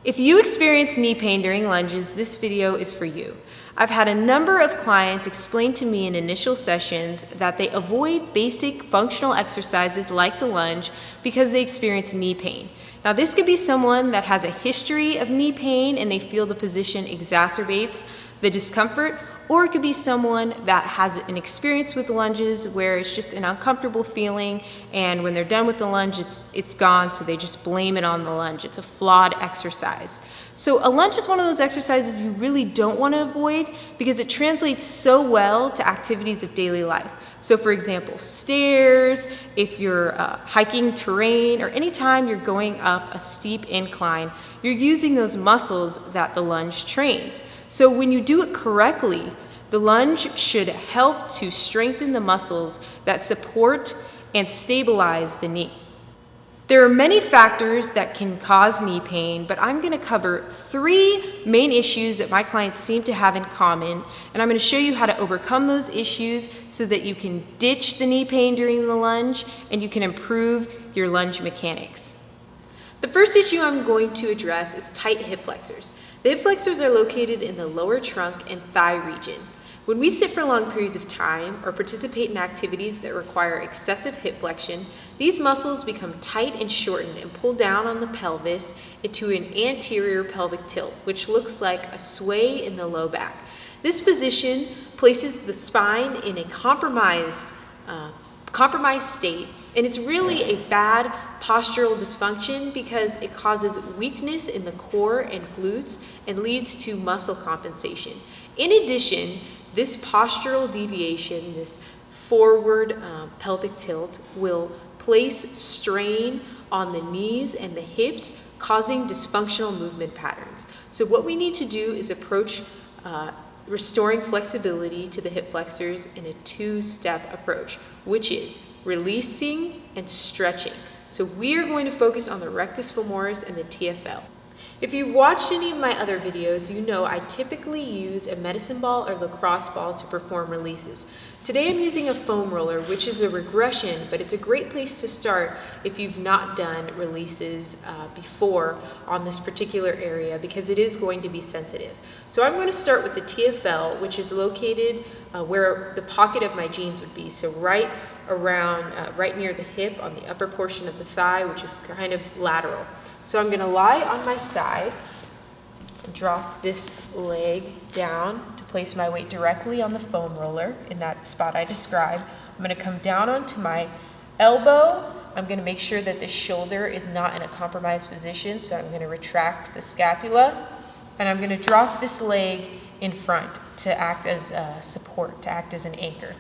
If you experience knee pain during lunges, this video is for you. I've had a number of clients explain to me in initial sessions that they avoid basic functional exercises like the lunge because they experience knee pain. Now, this could be someone that has a history of knee pain and they feel the position exacerbates the discomfort, or it could be someone that has an experience with lunges where it's just an uncomfortable feeling, and when they're done with the lunge, it's gone, so they just blame it on the lunge. It's a flawed exercise. So a lunge is one of those exercises you really don't want to avoid because it translates so well to activities of daily life. So for example, stairs, if you're hiking terrain, or anytime you're going up a steep incline, you're using those muscles that the lunge trains. So when you do it correctly, the lunge should help to strengthen the muscles that support and stabilize the knee. There are many factors that can cause knee pain, but I'm going to cover 3 main issues that my clients seem to have in common, and I'm going to show you how to overcome those issues so that you can ditch the knee pain during the lunge and you can improve your lunge mechanics. The first issue I'm going to address is tight hip flexors. The hip flexors are located in the lower trunk and thigh region. When we sit for long periods of time or participate in activities that require excessive hip flexion, these muscles become tight and shortened and pull down on the pelvis into an anterior pelvic tilt, which looks like a sway in the low back. This position places the spine in a compromised state, and it's really a bad postural dysfunction because it causes weakness in the core and glutes and leads to muscle compensation. In addition, this postural deviation, this forward pelvic tilt, will place strain on the knees and the hips, causing dysfunctional movement patterns. So what we need to do is approach restoring flexibility to the hip flexors in a 2-step approach, which is releasing and stretching. So we are going to focus on the rectus femoris and the TFL. If you've watched any of my other videos, you know I typically use a medicine ball or lacrosse ball to perform releases. Today I'm using a foam roller, which is a regression, but it's a great place to start if you've not done releases before on this particular area because it is going to be sensitive. So I'm going to start with the TFL, which is located where the pocket of my jeans would be. So right near the hip on the upper portion of the thigh, which is kind of lateral. So I'm going to lie on my side, drop this leg down to place my weight directly on the foam roller in that spot I described. I'm going to come down onto my elbow. I'm going to make sure that the shoulder is not in a compromised position, so I'm going to retract the scapula, and I'm going to drop this leg in front to act as support, to act as an anchor.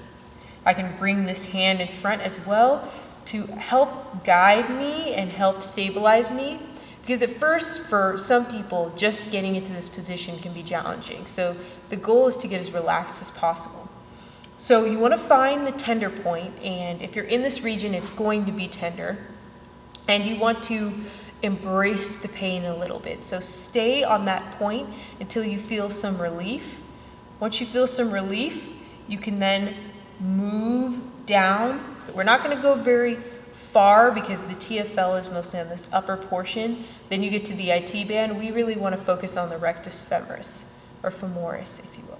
I can bring this hand in front as well to help guide me and help stabilize me, because at first for some people just getting into this position can be challenging. So the goal is to get as relaxed as possible. So you want to find the tender point, and if you're in this region it's going to be tender, and you want to embrace the pain a little bit. So stay on that point until you feel some relief. Once you feel some relief, you can then move down. We're not going to go very far because the TFL is mostly on this upper portion. Then you get to the IT band. We really want to focus on the rectus femoris, or femoris, if you will.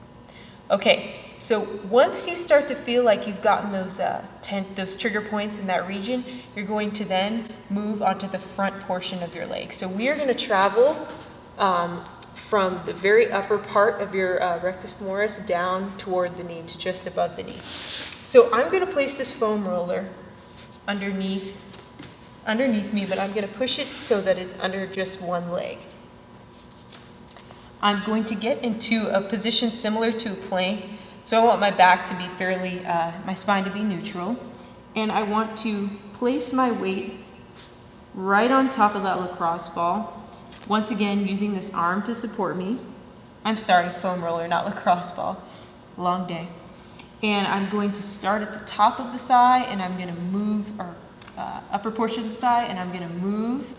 Okay, so once you start to feel like you've gotten those trigger points in that region, you're going to then move onto the front portion of your leg. So we are going to travel from the very upper part of your rectus femoris down toward the knee to just above the knee. So I'm going to place this foam roller underneath me, but I'm going to push it so that it's under just one leg. I'm going to get into a position similar to a plank. So I want my back to be my spine to be neutral. And I want to place my weight right on top of that lacrosse ball. Once again, using this arm to support me. I'm sorry, foam roller, not lacrosse ball. Long day. And I'm going to start at the top of the thigh, and I'm going to move, or upper portion of the thigh, and I'm going to move,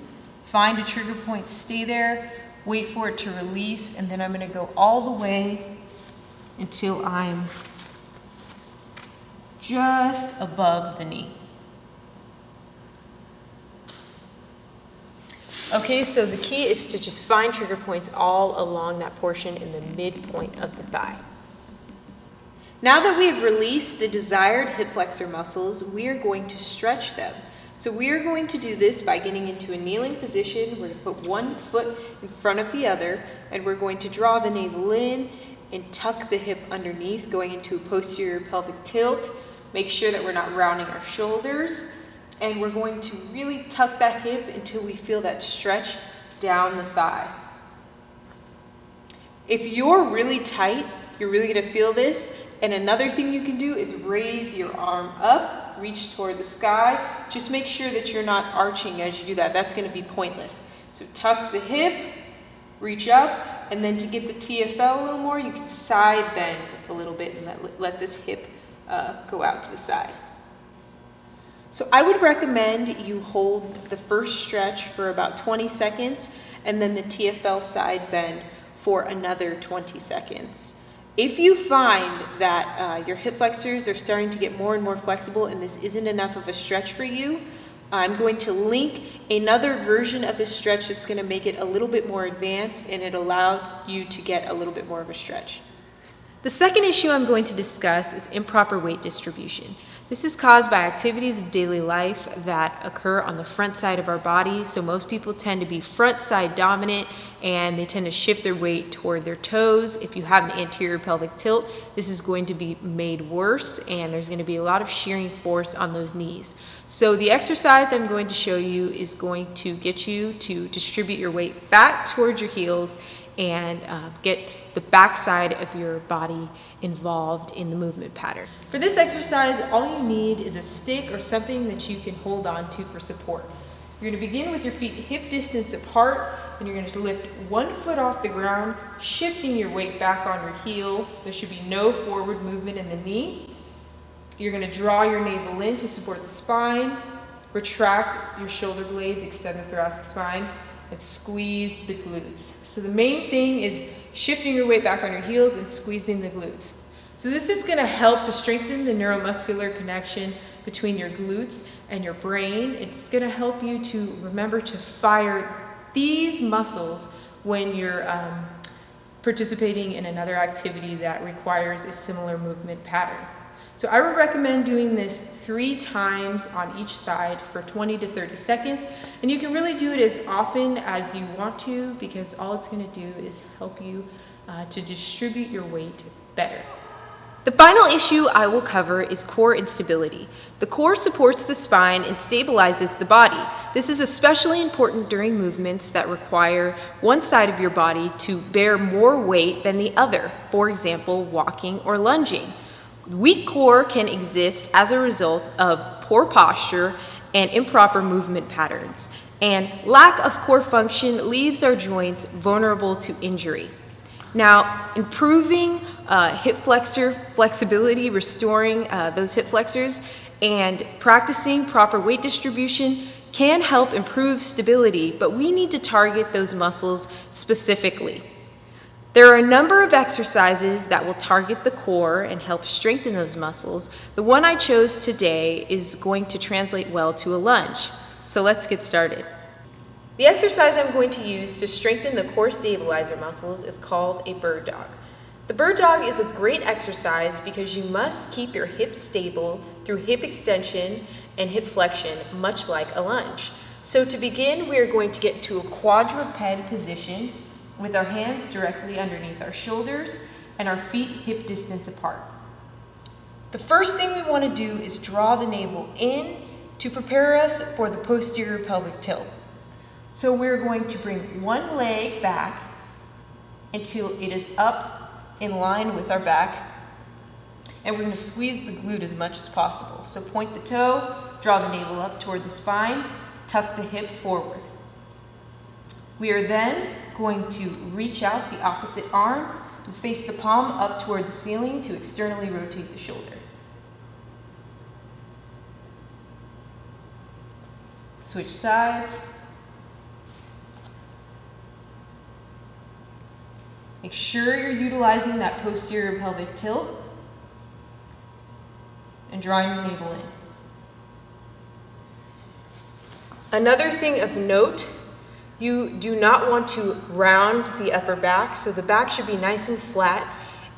find a trigger point, stay there, wait for it to release, and then I'm going to go all the way until I'm just above the knee. Okay, so the key is to just find trigger points all along that portion in the midpoint of the thigh. Now that we've released the desired hip flexor muscles, we are going to stretch them. So we are going to do this by getting into a kneeling position. We're going to put one foot in front of the other, and we're going to draw the navel in and tuck the hip underneath, going into a posterior pelvic tilt. Make sure that we're not rounding our shoulders. And we're going to really tuck that hip until we feel that stretch down the thigh. If you're really tight, you're really going to feel this. And another thing you can do is raise your arm up, reach toward the sky. Just make sure that you're not arching as you do that. That's going to be pointless. So tuck the hip, reach up, and then to get the TFL a little more, you can side bend a little bit and let this hip go out to the side. So I would recommend you hold the first stretch for about 20 seconds and then the TFL side bend for another 20 seconds. If you find that your hip flexors are starting to get more and more flexible and this isn't enough of a stretch for you, I'm going to link another version of this stretch that's going to make it a little bit more advanced and it'll allow you to get a little bit more of a stretch. The second issue I'm going to discuss is improper weight distribution. This is caused by activities of daily life that occur on the front side of our bodies. So most people tend to be front side dominant and they tend to shift their weight toward their toes. If you have an anterior pelvic tilt, this is going to be made worse and there's going to be a lot of shearing force on those knees. So the exercise I'm going to show you is going to get you to distribute your weight back towards your heels and get the backside of your body involved in the movement pattern. For this exercise, all you need is a stick or something that you can hold on to for support. You're going to begin with your feet hip distance apart, and you're going to lift one foot off the ground, shifting your weight back on your heel. There should be no forward movement in the knee. You're going to draw your navel in to support the spine, retract your shoulder blades, extend the thoracic spine, and squeeze the glutes. So the main thing is shifting your weight back on your heels and squeezing the glutes. So this is going to help to strengthen the neuromuscular connection between your glutes and your brain. It's going to help you to remember to fire these muscles when you're participating in another activity that requires a similar movement pattern. So I would recommend doing this 3 times on each side for 20 to 30 seconds. And you can really do it as often as you want to because all it's going to do is help you to distribute your weight better. The final issue I will cover is core instability. The core supports the spine and stabilizes the body. This is especially important during movements that require one side of your body to bear more weight than the other, for example, walking or lunging. Weak core can exist as a result of poor posture and improper movement patterns, and lack of core function leaves our joints vulnerable to injury. Now, improving hip flexor flexibility, restoring those hip flexors, and practicing proper weight distribution can help improve stability, but we need to target those muscles specifically. There are a number of exercises that will target the core and help strengthen those muscles. The one I chose today is going to translate well to a lunge. So let's get started. The exercise I'm going to use to strengthen the core stabilizer muscles is called a bird dog. The bird dog is a great exercise because you must keep your hips stable through hip extension and hip flexion, much like a lunge. So to begin, we are going to get to a quadruped position with our hands directly underneath our shoulders and our feet hip distance apart. The first thing we want to do is draw the navel in to prepare us for the posterior pelvic tilt. So we're going to bring one leg back until it is up in line with our back, and we're going to squeeze the glute as much as possible. So point the toe, draw the navel up toward the spine, tuck the hip forward. We are then going to reach out the opposite arm and face the palm up toward the ceiling to externally rotate the shoulder. Switch sides. Make sure you're utilizing that posterior pelvic tilt and drawing the navel in. Another thing of note You do not want to round the upper back, so the back should be nice and flat.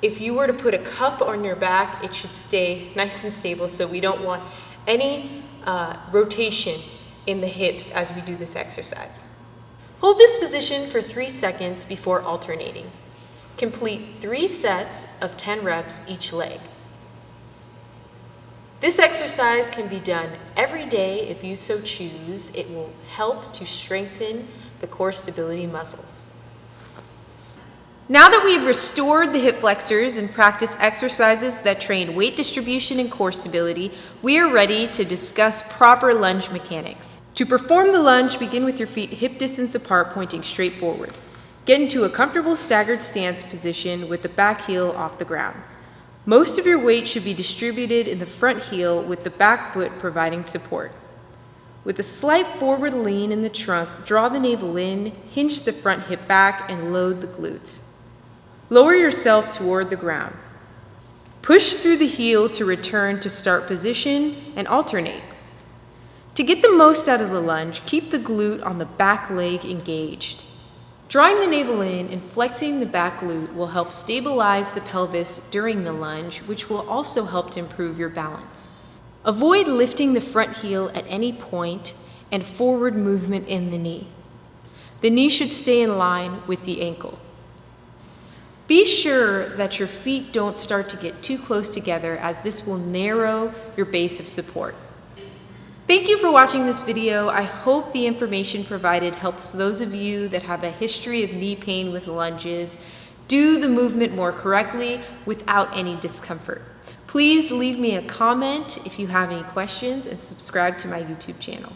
If you were to put a cup on your back, it should stay nice and stable, so we don't want any rotation in the hips as we do this exercise. Hold this position for 3 seconds before alternating. Complete 3 sets of 10 reps each leg. This exercise can be done every day if you so choose. It will help to strengthen the core stability muscles. Now that we've restored the hip flexors and practiced exercises that train weight distribution and core stability, we are ready to discuss proper lunge mechanics. To perform the lunge, begin with your feet hip distance apart, pointing straight forward. Get into a comfortable staggered stance position with the back heel off the ground. Most of your weight should be distributed in the front heel with the back foot providing support. With a slight forward lean in the trunk, draw the navel in, hinge the front hip back, and load the glutes. Lower yourself toward the ground. Push through the heel to return to start position and alternate. To get the most out of the lunge, keep the glute on the back leg engaged. Drawing the navel in and flexing the back glute will help stabilize the pelvis during the lunge, which will also help to improve your balance. Avoid lifting the front heel at any point and forward movement in the knee. The knee should stay in line with the ankle. Be sure that your feet don't start to get too close together, as this will narrow your base of support. Thank you for watching this video. I hope the information provided helps those of you that have a history of knee pain with lunges do the movement more correctly without any discomfort. Please leave me a comment if you have any questions and subscribe to my YouTube channel.